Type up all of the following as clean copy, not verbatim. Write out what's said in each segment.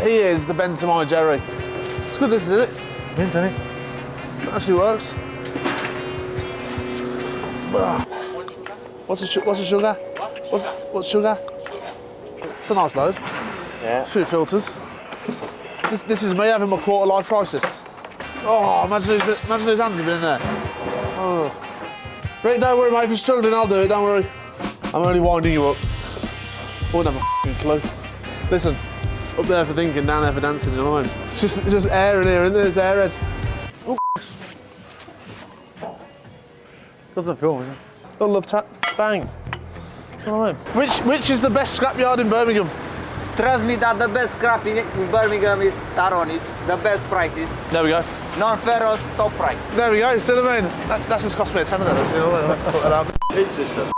He is the Ben to my Jerry. It's good this, isn't it? Mint, isn't it? It actually works. What's the sugar? What's sugar? It's a nice load. Yeah. A few filters. This is me having my quarter life crisis. Oh, imagine his hands have been in there. Oh. Rick, don't worry, mate. If you're struggling, I'll do it. Don't worry. I'm only winding you up. Wouldn't have a clue. Listen, up there for thinking, down there for dancing. You know what I mean? It's just air in here, isn't there? It's airhead. Oh. Doesn't feel me. Little love tap. Bang. You know what I mean? Which is the best scrapyard in Birmingham? Trust me that the best scrap in Birmingham is Taroni. The best prices. There we go. Non-ferrous, top price. There we go. See what I mean? That's just cost me a tenner. You know what I mean? Sort that out. It's just a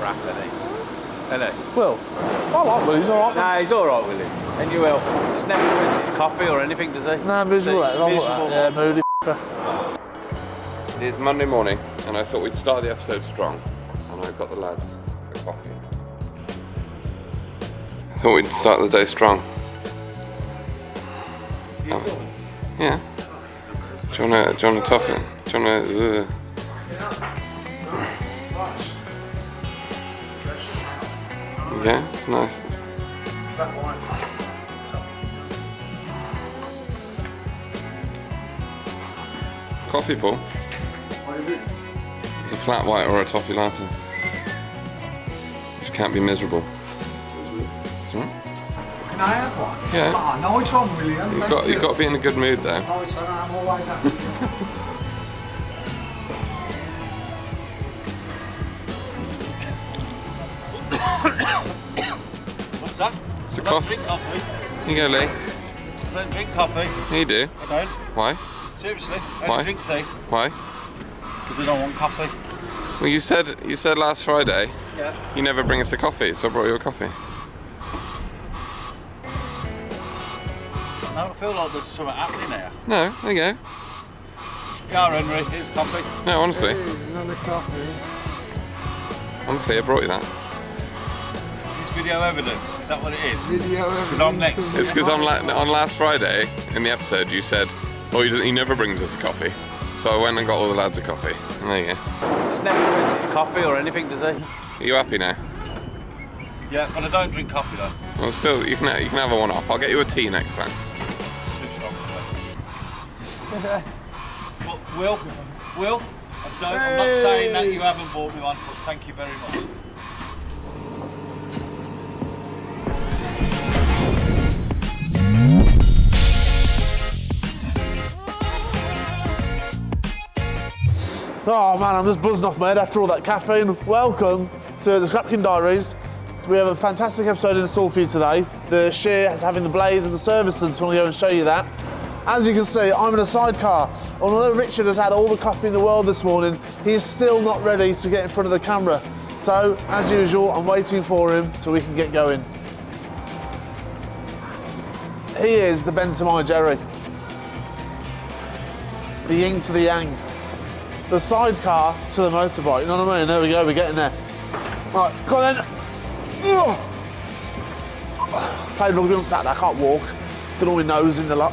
rat, isn't he? Isn't he? Will. I like Will. He's all right. Nah, he's all right with this. And you will. Just never drinks his coffee or anything, does he? Nah, miserable. Yeah, moody. It's Monday morning, and I thought we'd start the episode strong, and I've got the lads a coffee. I thought we'd start the day strong. Yeah. Do you want a toffee? Do you want to? Yeah, it's nice. Coffee, Paul. What is it? It's a flat white or a toffee latte. You can't be miserable. That's right. Can I have one? Yeah. Oh, nice one, William. You've got to be in a good mood though. Nice one, I'm always happy. What's that? It's a I don't coffee. drink coffee. Here you go, Lee. I don't drink coffee. Here you do. I don't. Why? Seriously. I Why? don't drink tea. Why? Because I don't want coffee. Well, you said last Friday Yeah. you never bring us a coffee, so I brought you a coffee. Now I feel like there's something happening here. No, there you go. Yeah, Henry, here's coffee. No, honestly. Another coffee. Honestly, I brought you that. Is this video evidence? Is that what it is? Video Because I'm next. It's because on last Friday in the episode you said, oh, he never brings us a coffee. So I went and got all the lads a coffee. And there you go. Just never drinks his coffee or anything, does he? Are you happy now? Yeah, but I don't drink coffee though. Well, still, you can have a one-off. I'll get you a tea next time. It's too strong for me. Will, I'm not saying that you haven't bought me one, but thank you very much. Oh man, I'm just buzzing off my head after all that caffeine. Welcome to the Scrapking Diaries. We have a fantastic episode in store for you today. The shear is having the blades and the services, so I want to go and show you that. As you can see, I'm in a sidecar. Although Richard has had all the coffee in the world this morning, he is still not ready to get in front of the camera. So, as usual, I'm waiting for him so we can get going. He is the Ben to my Jerry. The yin to the yang. The sidecar to the motorbike, you know what I mean? There we go, we're getting there. Right, go on then. Played rugby on Saturday, I can't walk. Did all my nose in the lot.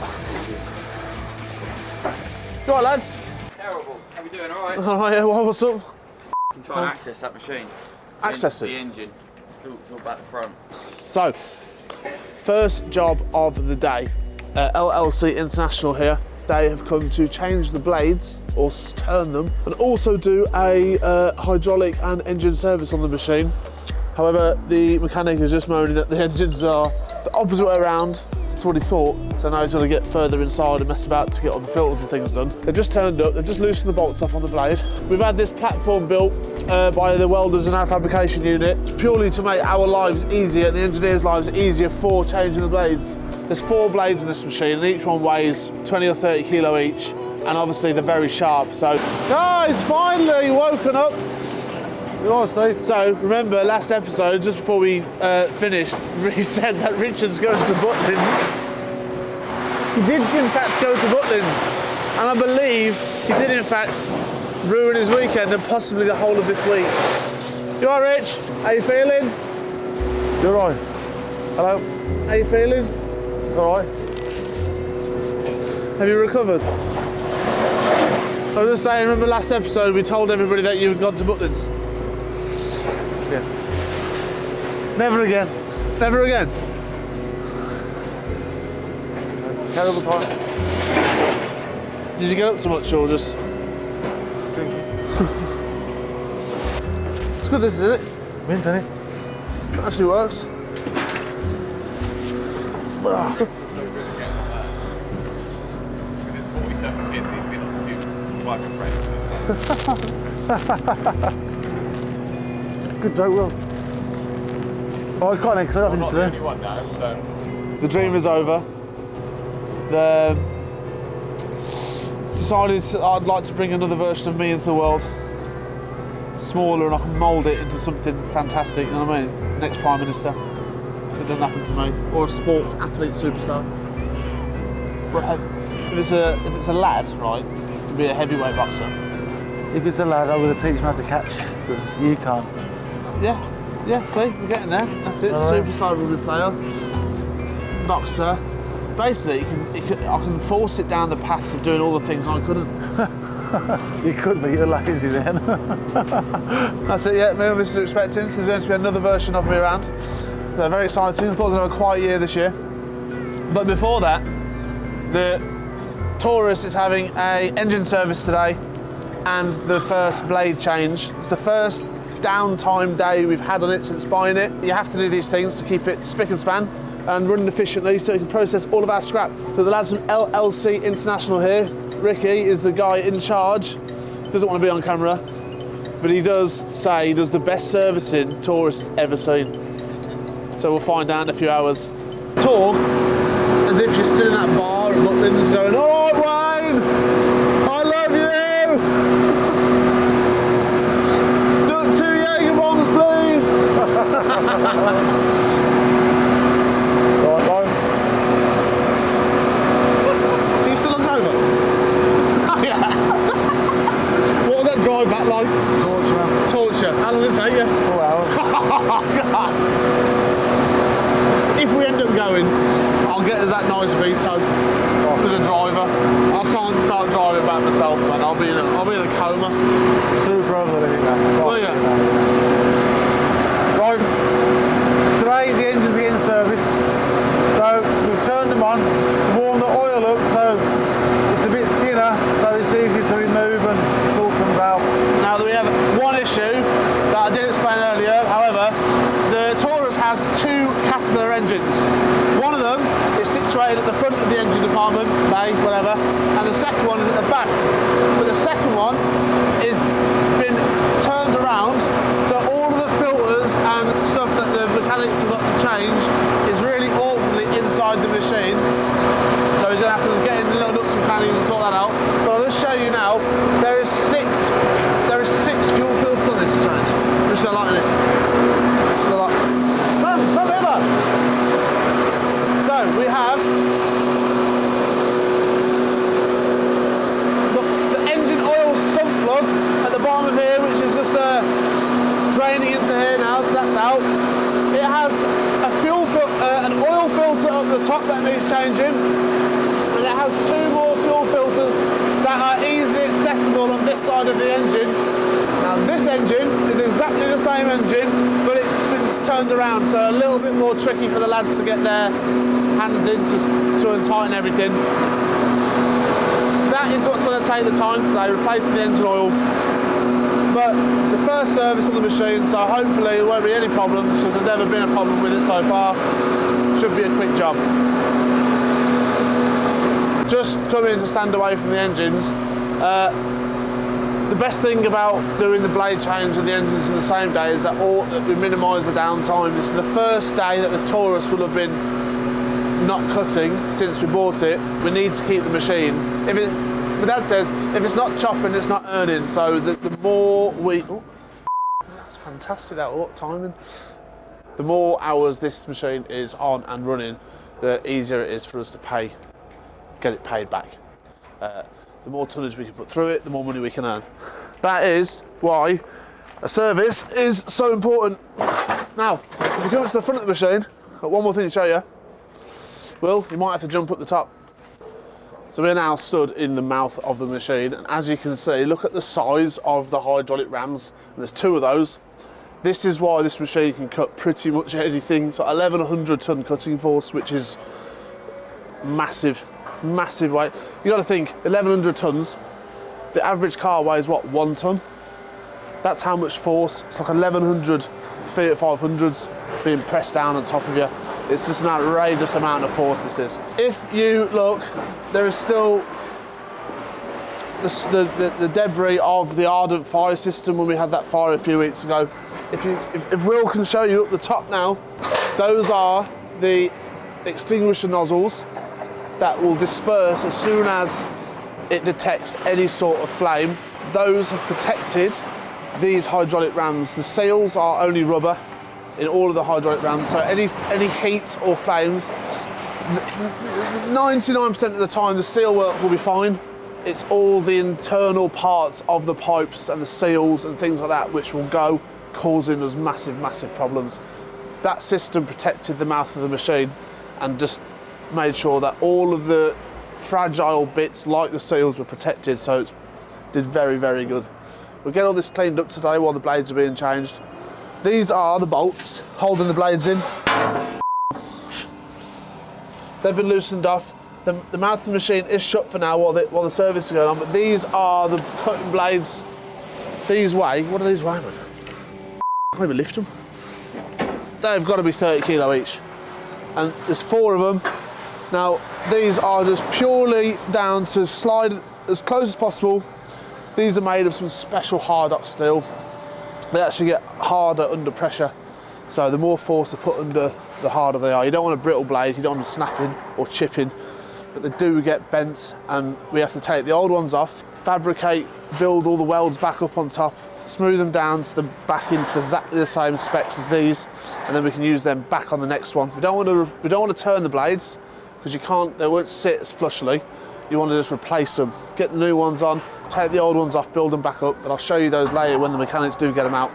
You all right, lads? Terrible. How we doing? All right. All right, yeah, what's up? Can try and access that machine. Access it? The engine. It's all back to front. So, first job of the day. LLC International here. They have come to change the blades, or turn them, and also do a hydraulic and engine service on the machine. However, the mechanic is just moaning that the engines are the opposite way around. That's what he thought. So now he's going to get further inside and mess about to get all the filters and things done. They've just turned up, they've just loosened the bolts off on the blade. We've had this platform built by the welders in our fabrication unit, purely to make our lives easier, the engineers' lives easier for changing the blades. There's 4 blades in this machine, and each one weighs 20 or 30 kilo each, and obviously they're very sharp. So, guys, finally woken up. So, remember last episode, just before we finished, we said that Richard's going to Butlins. He did, in fact, go to Butlins, and I believe he did, in fact, ruin his weekend and possibly the whole of this week. You all right, Rich? How you feeling? You're right. Hello? How you feeling? All right. Have you recovered? I was just saying, remember last episode we told everybody that you had gone to Butlins? Yes. Never again. Never again. Terrible time. Did you get up too much or just... It's good this, isn't it? Mint, isn't it? It actually works. Good joke, Will. Oh, I can't because I got things to do. The dream is over. Decided I'd like to bring another version of me into the world. Smaller, and I can mould it into something fantastic, you know what I mean? Next Prime Minister, if it doesn't happen to me. Or a sports athlete superstar. If it's a lad, right, it can be a heavyweight boxer. If it's a lad, I'm going to teach him how to catch, because you can't. Yeah, see, we're getting there. That's it, All right. superstar rugby player, boxer. Basically, I can force it down the paths of doing all the things I couldn't. You could be, you're lazy then. That's it, yeah, me and Mr. Expecting. There's going to be another version of me around. They're very exciting. I thought I was going to have a quiet year this year. But before that, the Taurus is having an engine service today and the first blade change. It's the first downtime day we've had on it since buying it. You have to do these things to keep it spick and span and running efficiently so it can process all of our scrap. So the lads from LLC International here, Ricky is the guy in charge. Doesn't want to be on camera, but he does say he does the best servicing Taurus has ever seen. So we'll find out in a few hours. Talk as if you're still in that bar at Butlins going, all right, Wayne, I love you. Do 2 Jaeger bombs, please. Right, Wayne. Are you still hungover? Oh, yeah. What was that drive back like? Torture. How long did it take you? 4 hours. Oh, God. If we end up going, I'll get us that nice veto as a driver. I can't start driving back myself, man. I'll be in a coma. Super over there, man. Will you? Right, today the engine's getting serviced. So we've turned them on to warm the oil up so it's a bit thinner, so it's easy to remove and it's all comes out. Now we have one issue that I did explain earlier. However, the Taurus has 2 Caterpillar engines. One of them is situated at the front of the engine department, bay, whatever, and the second one is at the back. But the second one is been turned around, so all of the filters and stuff that the mechanics have got to change is really awkwardly inside the machine. So he's going to have to get in the little nuts and crannies and sort that out. But I'll just show you now, there is six fuel filters on this to change. Just so lighting it. Come here, that. So we have the engine oil sump plug at the bottom of here, which is just draining into here now, so that's out. It has a an oil filter up the top that needs changing, and it has 2 more fuel filters that are easily accessible on this side of the engine. Now this engine is exactly the same engine, but it's been turned around, so a little bit more tricky for the lads to get their hands in to untighten everything. That is what's going to take the time today, replacing the engine oil. But it's the first service on the machine, so hopefully there won't be any problems, because there's never been a problem with it so far. Should be a quick job. Just coming to stand away from the engines. The best thing about doing the blade change of the engines in the same day is that we minimise the downtime. This is the first day that the Taurus will have been not cutting since we bought it. We need to keep the machine. My dad says, if it's not chopping, it's not earning. So the more we... Oh, that's fantastic, that timing. The more hours this machine is on and running, the easier it is for us to get it paid back. The more tonnage we can put through it, the more money we can earn. That is why a service is so important. Now, if you come to the front of the machine, I've got one more thing to show you. Will, you might have to jump up the top. So we're now stood in the mouth of the machine, and as you can see, look at the size of the hydraulic rams, and there's 2 of those. This is why this machine can cut pretty much anything. So 1100 ton cutting force, which is massive, massive weight. You got to think, 1100 tons, the average car weighs what, 1 ton? That's how much force. It's like 1100 Fiat 500s being pressed down on top of you. It's just an outrageous amount of force this is. If you look, there is still the debris of the Ardent fire system when we had that fire a few weeks ago. If Will can show you up the top now, those are the extinguisher nozzles that will disperse as soon as it detects any sort of flame. Those have protected these hydraulic rams. The seals are only rubber in all of the hydraulic rams, so any heat or flames, 99% of the time the steel work will be fine. It's all the internal parts of the pipes and the seals and things like that which will go, causing us massive, massive problems. That system protected the mouth of the machine and just made sure that all of the fragile bits like the seals were protected, so it did very, very good. We'll get all this cleaned up today while the blades are being changed. These are the bolts holding the blades in. They've been loosened off. The mouth of the machine is shut for now while the service is going on, but these are the cutting blades. These weigh, what do these weigh, man? I can't even lift them. They've got to be 30 kilo each. And there's 4 of them. Now, these are just purely down to slide as close as possible. These are made of some special Hardock steel. They actually get harder under pressure. So the more force they put under, the harder they are. You don't want a brittle blade, you don't want them snapping or chipping, but they do get bent, and we have to take the old ones off, fabricate, build all the welds back up on top, smooth them down to back into exactly the same specs as these, and then we can use them back on the next one. We don't want to turn the blades because they won't sit as flushly. You want to just replace them, get the new ones on, take the old ones off, build them back up, but I'll show you those later when the mechanics do get them out.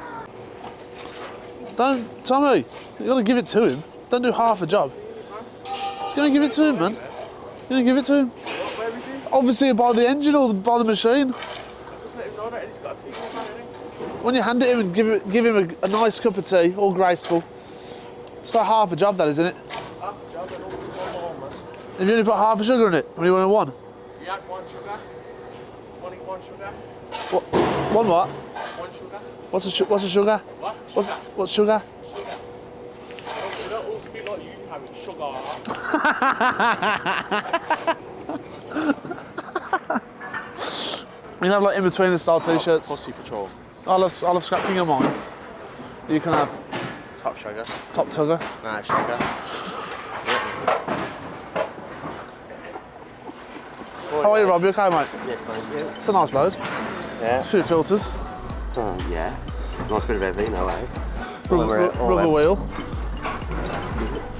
Tommy, you got to give it to him. Don't do half a job. Just go and give it to him, man. You're going to give it to him. Where is he? Obviously by the engine or by the machine. Just let him know that he's got a team man, innit? When you hand it him and give him a nice cup of tea, all graceful. It's like half a job, that, isn't it? Half a job, I don't want one more, man. Have you only put half a sugar in it when you want a 1? You had 1 sugar. One sugar. What? 1 what? 1 sugar. What's a sugar? What? What's sugar? Sugar. You don't all speak like you have it. Sugar. You can have like in between the style t-shirts. Pussy Patrol. I'll have scrapking on mine. You can have Top sugar. top tugger. Nah, sugar. How are you, Rob? You okay, mate? Yeah, thank you. It's a nice load. Yeah. A few filters. Yeah. Nice bit of everything, no way. Rubber wheel.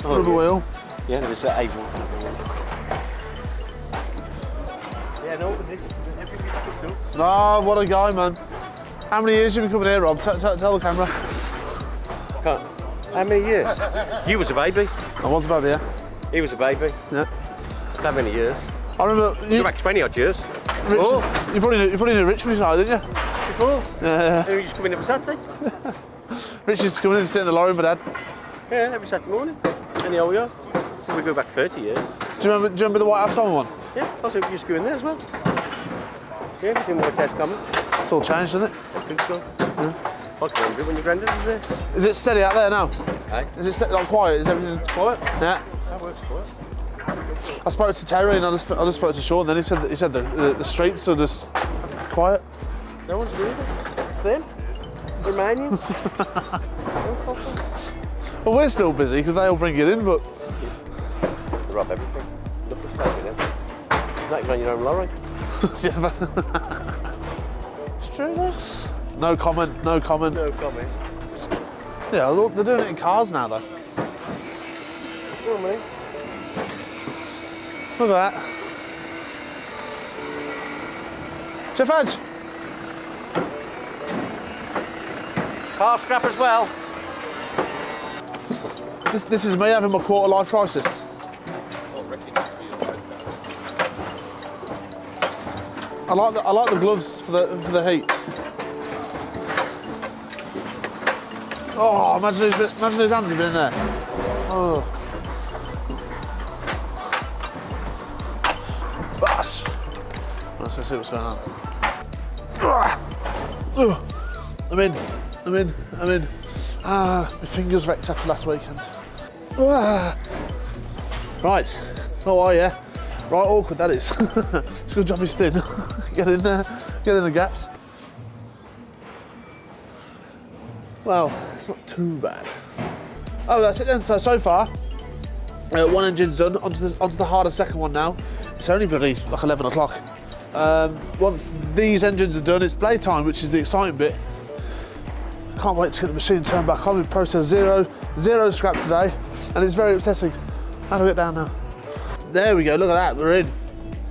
Rubber wheel. Yeah, there was a Yeah, no, but everything's cooked up. Ah, what a guy, man. How many years have you been coming here, Rob? Tell the camera. How many years? You was a baby. I was a baby, yeah. He was a baby. Yeah. How many years? I remember Go you. back 20 odd years. You probably knew Rich when you started, didn't you? Before? Yeah. You just come in every Saturday? Rich used to come in and sit in the lorry with my dad. Yeah, every Saturday morning. In the old years. We go back 30 years. Do you remember the White House Common one? Yeah, I was used to go in there as well. Yeah, it's in White House Common. It's all changed, isn't it? I think so. Yeah. I can remember it when your granddad was there. Is it steady out there now? Hey? Is it like quiet? Is everything quiet? Yeah. That works quiet. I spoke to Terry and I just spoke to Sean. Then he said the streets are just quiet. No one's doing it. It's them. Romanians. Well, we're still busy because they all bring it in, but They rob everything. Look what's happening there. Not even on your own lorry. yeah, but It's true though. no comment. No comment. Yeah, they're doing it in cars now, though. Go on, mate. Look at that. Jeff Edge. Car scrap as well. This is me having my quarter life crisis. I like the gloves for the heat. Oh, imagine his hands have been in there. Oh. Bash. Let's see what's going on. I'm in. Ah, my fingers wrecked after last weekend. Right. Oh, yeah. Right, awkward that is. It's a good job he's thin. Get in there, get in the gaps. Well, it's not too bad. Oh, that's it then. So far, one engine's done. Onto the harder second one now. It's only bloody like 11 o'clock. Once these engines are done, it's blade time, which is the exciting bit. Can't wait to get the machine turned back on. We've processed zero scrap today, and it's very upsetting. How do we get down now? There we go, look at that, we're in.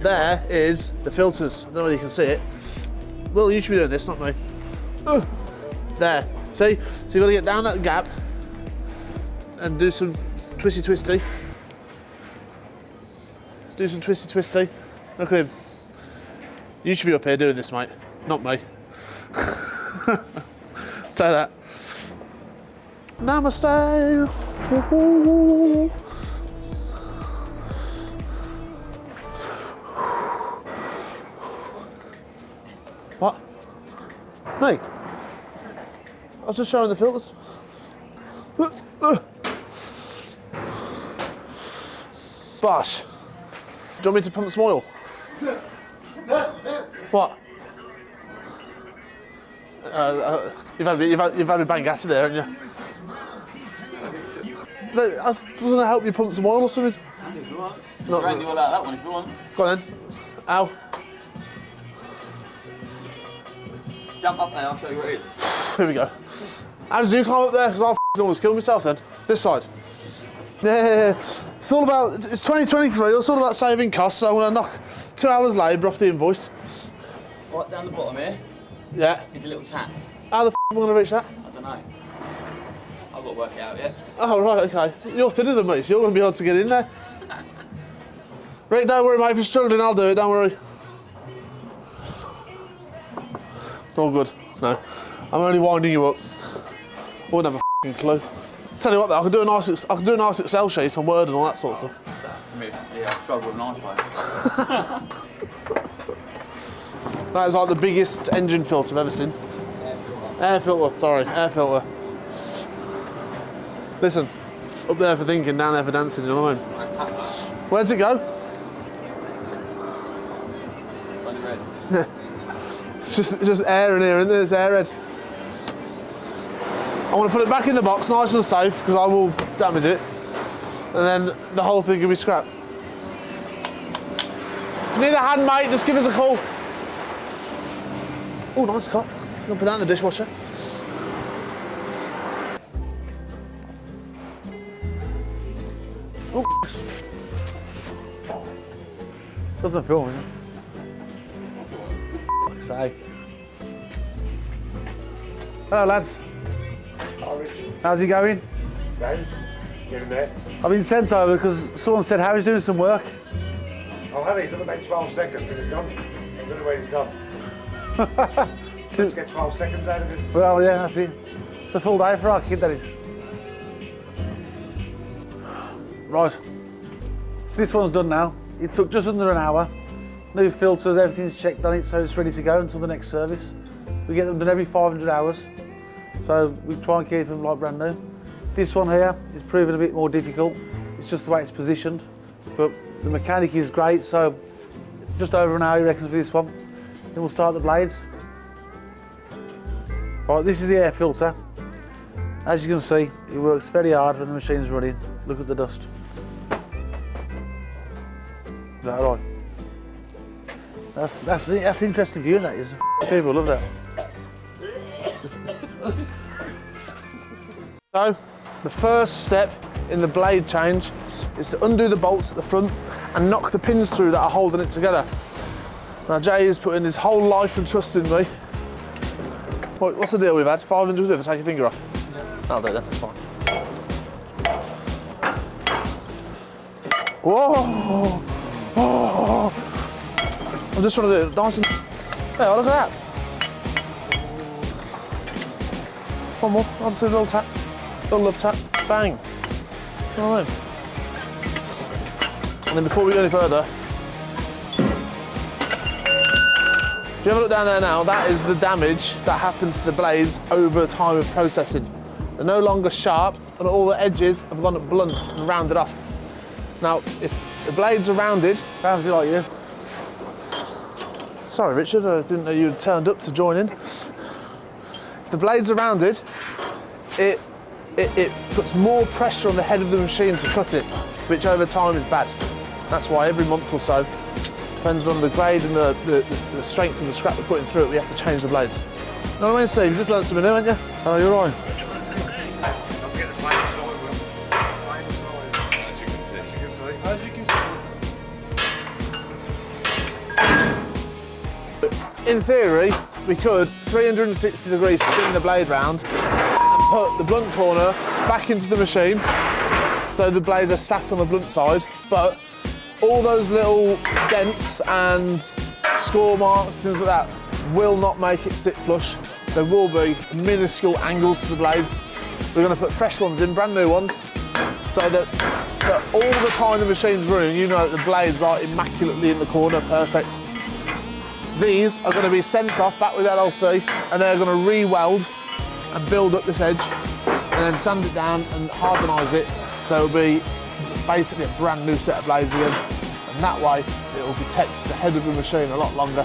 There is the filters. I don't know whether you can see it. Well, you should be doing this, not me. There, see? So you've got to get down that gap and do some twisty. Do some twisty. Look at him. You should be up here doing this, mate, not me. Say that. Namaste. Woo-hoo. What? Me? I was just showing the filters. Bosh. Do you want me to pump some oil? What? You've had me bang at it there, haven't you? I wasn't going to help you pump some oil or something. Not really all like that one if you want. Go on then. Ow. Jump up there, I'll show you where it is. Here we go. How did you climb up there? Because I'll almost kill myself then. This side. Yeah. It's all about, it's 2023, it's all about saving costs, so I'm going to knock 2 hours labour off the invoice. Right down the bottom here Yeah. is a little tap. How the f am I going to reach that? I don't know. I've got to work it out yet. Oh, right, okay. You're thinner than me, so you're going to be able to get in there. Rick, don't worry, mate. If you're struggling, I'll do it. Don't worry. It's all good. No. I'm only winding you up. I wouldn't have a f***ing clue. Tell you what, though, I could do a nice Excel sheet on Word and all that sort of stuff. Yeah, I struggle with an iPhone. That is like the biggest engine filter I've ever seen. Air filter, sorry, air filter. Listen, up there for thinking, down there for dancing, you know what I mean? Where's it go? It's just air in here, isn't there? It's airhead. I want to put it back in the box, nice and safe, because I will damage it. And then the whole thing can be scrapped. If you need a hand, mate, just give us a call. Oh, nice cup. I'm gonna put that in the dishwasher. Oh. Doesn't film, is it? Fuck's sake. Hello, lads. Hi, Rich. How's he going? James, getting there. I've been sent over because someone said Harry's doing some work. Oh, Harry, it's about 12 seconds and he's gone. I don't know where he's gone. Let's get 12 seconds out of it. Well, yeah, that's it. It's a full day for our kid, that is. Right. So this one's done now. It took just under an hour. New filters, everything's checked on it, so it's ready to go until the next service. We get them done every 500 hours. So we try and keep them like brand new. This one here is proving a bit more difficult. It's just the way it's positioned. But the mechanic is great, so just over an hour he reckons for this one. Then we'll start the blades. Right, this is the air filter. As you can see, it works very hard when the machine's running. Look at the dust. Is that right? That's interesting view, that is. People love that. So, the first step in the blade change is to undo the bolts at the front and knock the pins through that are holding it together. Now Jay is putting his whole life and trust in me. What's the deal we've had? 500 if I take your finger off? I'll do it then, that's fine. Whoa! Oh. I'm just trying to do it nice and... Oh, look at that. One more. I'll just do a little tap. Little love tap. Bang. All right. And then before we go any further, if you have a look down there now, that is the damage that happens to the blades over time of processing. They're no longer sharp and all the edges have gone blunt and rounded off. Now, if the blades are rounded, Sounds a bit like you. sorry Richard, I didn't know you had turned up to join in. If the blades are rounded, it puts more pressure on the head of the machine to cut it, which over time is bad. That's why every month or so, depending on the grade and the strength of the scrap we're putting through it, we have to change the blades. You know what I mean, Steve? You just learned something new, haven't you? Oh, you're right. Don't forget the finest oil, Will. Finest oil. As you can see. As you can see. In theory, we could 360 degrees spin the blade round and put the blunt corner back into the machine so the blades are sat on the blunt side, but all those little dents and score marks, things like that, will not make it sit flush. There will be minuscule angles to the blades. We're going to put fresh ones in, brand new ones, so that all the time the machine's running, you know that the blades are immaculately in the corner, perfect. These are going to be sent off back with LLC, and they're going to re-weld and build up this edge, and then sand it down and harmonise it, so it'll be basically a brand new set of blades again, and that way it will protect the head of the machine a lot longer.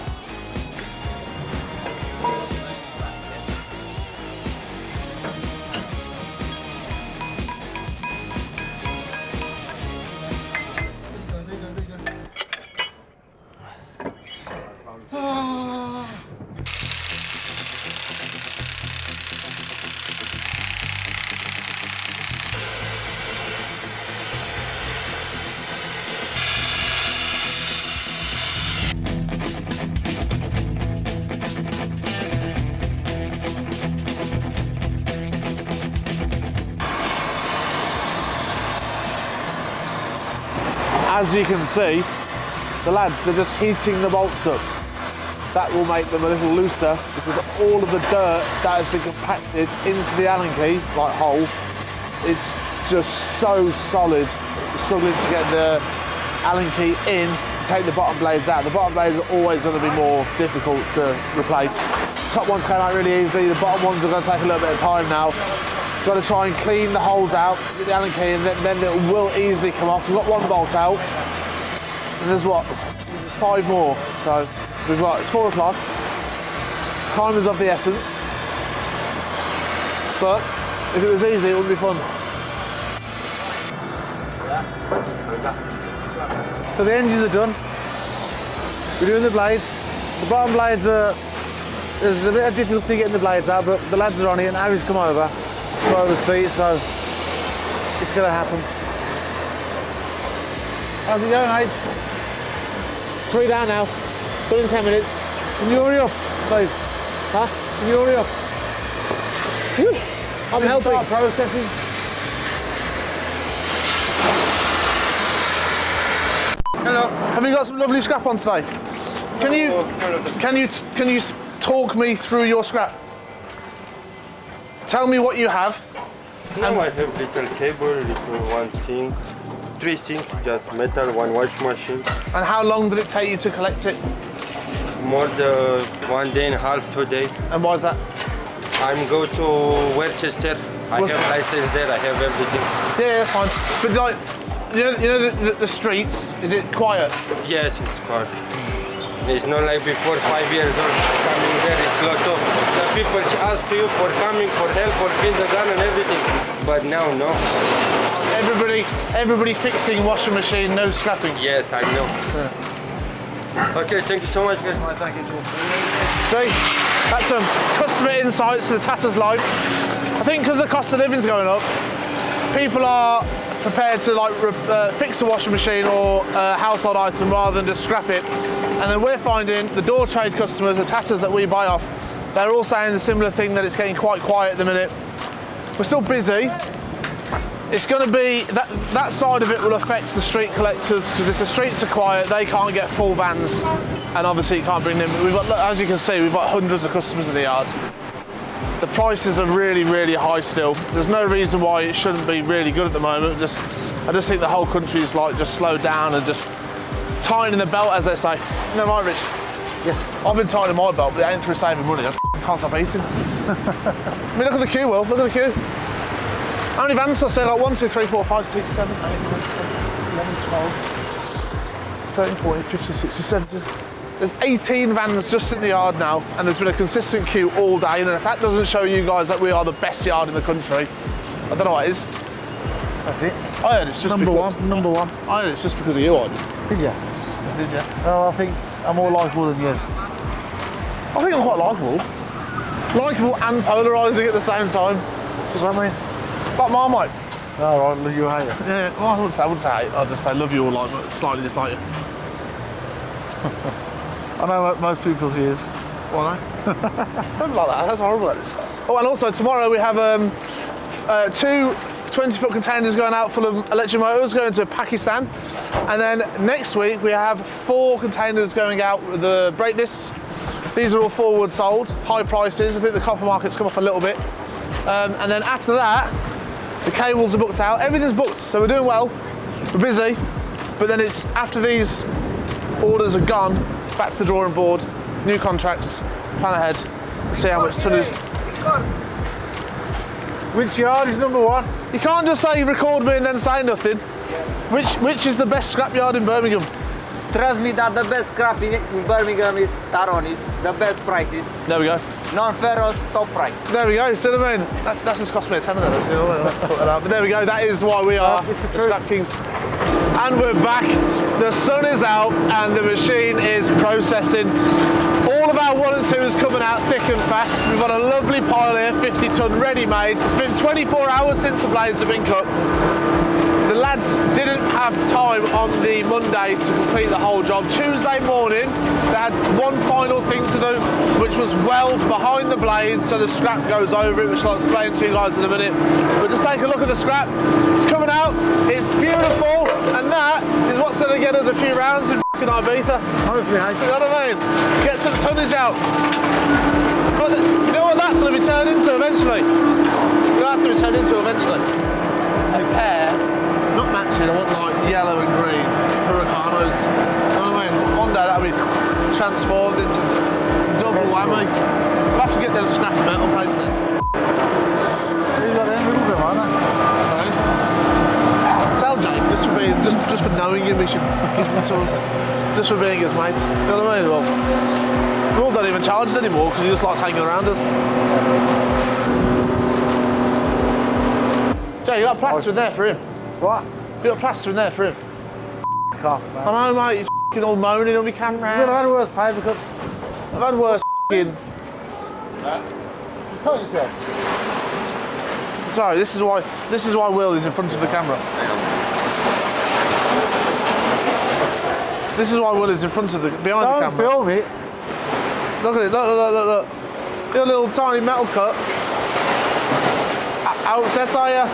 As you can see, the lads, they're just heating the bolts up. That will make them a little looser because all of the dirt that has been compacted into the Allen key, like hole, it's just so solid. We're struggling to get the Allen key in to take the bottom blades out. The bottom blades are always going to be more difficult to replace. Top ones came out really easy, the bottom ones are going to take a little bit of time now. Got to try and clean the holes out with the Allen key, and then it will easily come off. We've got one bolt out, and there's what? There's 5 more. So we've got, it's 4 o'clock. Time is of the essence. But if it was easy, it wouldn't be fun. So the engines are done. We're doing the blades. The bottom blades are, there's a bit of difficulty getting the blades out, but the lads are on it, and Harry's come over to oversee it, so it's going to happen. How's it going, mate? 3 down now. Done in 10 minutes. Can you hurry up, please? Huh? Can you hurry up? I'm helping. Start processing. Hello. Have you got some lovely scrap on today? Can you talk me through your scrap? Tell me what you have. Now I have little cable, little one sink, 3 sinks, just metal, 1 wash machine. And how long did it take you to collect it? More than 1.5 days, 2 days. And why is that? I'm go to Worcester. I What's have that? license there. I have everything. Yeah, that's fine. But like, you know the streets, is it quiet? Yes, it's quiet. It's not like before 5 years old coming there. It's lot of the people ask you for coming for help for kindergarten and everything. But now no. Everybody fixing washing machine, no scrapping. Yes, I know. Yeah. Okay, thank you so much, guys. Thank you. See, that's some customer insights to the Tatters line. I think because the cost of living's going up, people are prepared to like fix a washing machine or a household item rather than just scrap it. And then we're finding the door trade customers, the Tatters that we buy off, they're all saying the similar thing, that it's getting quite quiet at the minute. We're still busy, It's going to be, that side of it will affect the street collectors, because if the streets are quiet, they can't get full vans, and obviously you can't bring them. We've got, as you can see, we've got hundreds of customers in the yard. The prices are really, really high still. There's no reason why it shouldn't be really good at the moment. I just think the whole country is like just slowed down and just tightening the belt, as they say. No, right, Rich? Yes. I've been tightening my belt, but it ain't through saving money. I can't stop eating. I mean, look at the queue, Will. Look at the queue. How many vans do I say? Like 1, 2, 3, 4, 5, 6, 7, 8, 9, 10, 11, 12, 13, 14, 15, 16, 17. There's 18 vans just in the yard now, and there's been a consistent queue all day. And if that doesn't show you guys that we are the best yard in the country, I don't know what it is. That's it. I heard it's just Number because, one. Number one. I heard it's just because of you, I Did you? did you? Oh, I think I'm more likeable than you. I think I'm quite likeable. Likeable and polarising at the same time. What does that mean? Like Marmite. Oh, right, look, you hate it. Yeah, well, I wouldn't say hate. I'd just say love you all, like, but slightly dislike you. I know what most people's ears. Why? Don't like that. That's horrible. That is. Oh, and also tomorrow we have 2 20-foot containers going out full of electric motors going to Pakistan, and then next week we have 4 containers going out with the brake discs. These are all forward sold, high prices. I think the copper market's come off a little bit, and then after that the cables are booked out. Everything's booked, so we're doing well. We're busy, but then it's after these orders are gone, back to the drawing board, new contracts, plan ahead, see how much tonnage. Which yard is number one? You can't just say record me and then say nothing. Which is the best scrapyard in Birmingham? Trust me that the best scrapping in Birmingham is Taroni, the best prices. There we go. Non-ferrous, top price. There we go. See what I mean? That's just cost me a tenner. You know, let's sort that out. But there we go. That is why we are It's the the truth. Scrapkings. And we're back. The sun is out and the machine is processing. All of our 1 and 2 is coming out thick and fast. We've got a lovely pile here, 50 tonne ready made. It's been 24 hours since the blades have been cut. The lads didn't have time on the Monday to complete the whole job. Tuesday morning, they had one final thing to do, which was weld behind the blade so the scrap goes over it, which I'll explain to you guys in a minute. But just take a look at the scrap. It's coming out, it's beautiful, and that is what's going to get us a few rounds in f***ing Ibiza. Hopefully, hey. You know what I mean? Get some tonnage out. But you know what that's going to be turned into eventually? You know what that's going to be turned into eventually? A pair, not matching, I want like yellow and green Huracanos. You know what I mean? One day that'll be transformed into double whammy. We'll have to get them scrap metal plates then. Who's got them wheels there, aren't they? Tell Jake, just for knowing him, he should give them to us. Just for being his mate. You know what I mean? Well, we all don't even charge us anymore because he just likes hanging around us. Jay, you got plaster in there for him. What? You got plaster in there for him. Off, man. I know, mate, you're f***ing all moaning on me camera. I've had worse paper cuts. I've had worse f***ing. Cut yourself. Sorry, this is why Will is in front of the camera. This is why Will is in front of the behind the Don't camera. film it. Look at it, look. Your little tiny metal cut. How upset are you?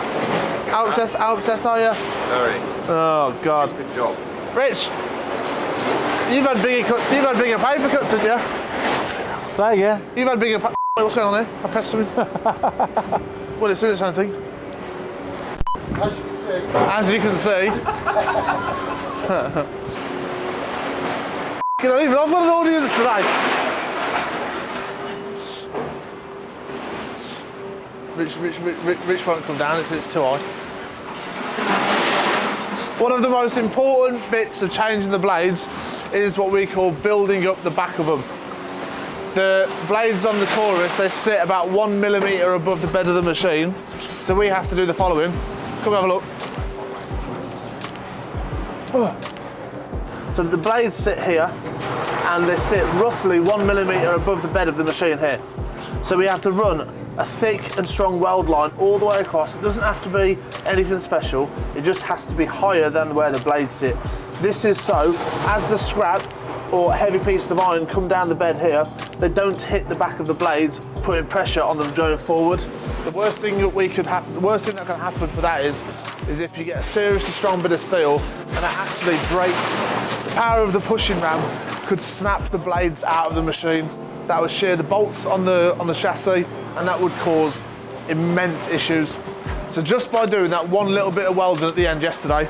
How upset are you? Very. Oh God. Good job. Rich, you've had bigger paper cuts, haven't you? Say again. You've had bigger. What's going on here? I pressed something. Well, it's doing its own thing. As you can see. You know, even I've got an audience today. Rich won't come down, it's too high. One of the most important bits of changing the blades is what we call building up the back of them. The blades on the Taurus, they sit about 1 millimetre above the bed of the machine, so we have to do the following. Come have a look. So the blades sit here, and they sit roughly 1 millimetre above the bed of the machine here. So we have to run a thick and strong weld line all the way across. It doesn't have to be anything special, it just has to be higher than where the blades sit. This is so, as the scrap or heavy pieces of iron come down the bed here, they don't hit the back of the blades, putting pressure on them going forward. The worst thing that can happen for that is if you get a seriously strong bit of steel and it actually breaks, the power of the pushing ram could snap the blades out of the machine. That would shear the bolts on the chassis, and that would cause immense issues. So just by doing that one little bit of welding at the end yesterday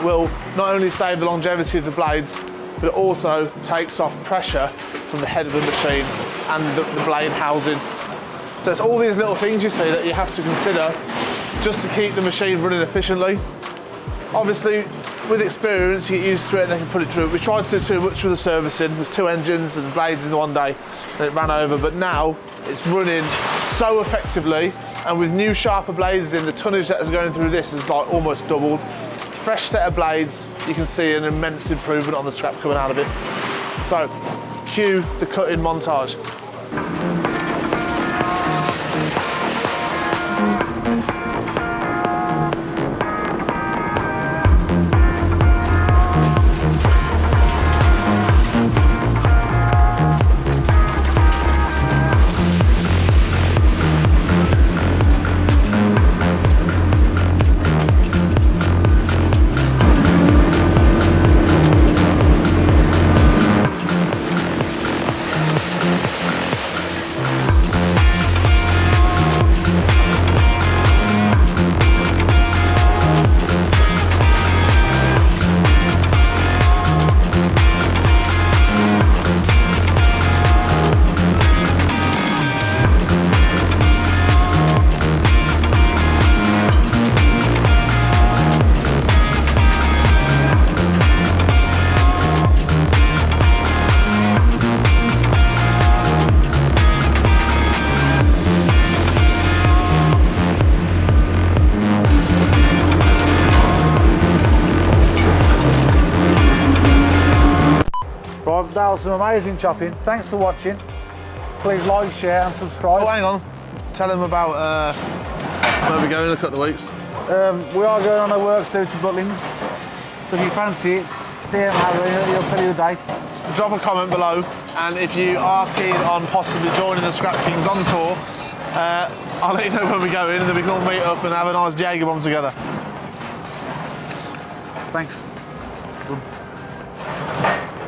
will not only save the longevity of the blades, but it also takes off pressure from the head of the machine and the blade housing. So it's all these little things you see that you have to consider just to keep the machine running efficiently. Obviously, with experience, you get used to it and they can put it through. We tried to do too much with the servicing. There's 2 engines and blades in one day and it ran over, but now it's running so effectively, and with new sharper blades in, the tonnage that is going through this is like almost doubled. Fresh set of blades, you can see an immense improvement on the scrap coming out of it. So, cue the cutting montage. That was some amazing chopping. Thanks for watching. Please like, share and subscribe. Oh, hang on. Tell them about where we're going in a couple of weeks. We are going on a works due to Butlins. So if you fancy it, DM Harry, he'll tell you the date. Drop a comment below, and if you are keen on possibly joining the Scrapkings on tour, I'll let you know when we go in, and then we can all meet up and have a nice Jaeger bomb together. Thanks.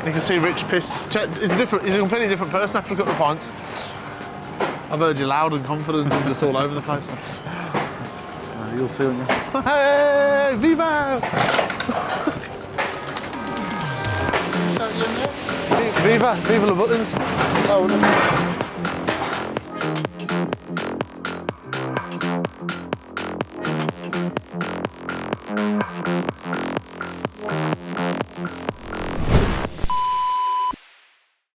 You can see Rich pissed. He's a completely different person after a couple of pints. I've heard you loud and confident and just all over the place. You'll see, won't you? Hey, viva! Viva, viva the Butlins. Oh,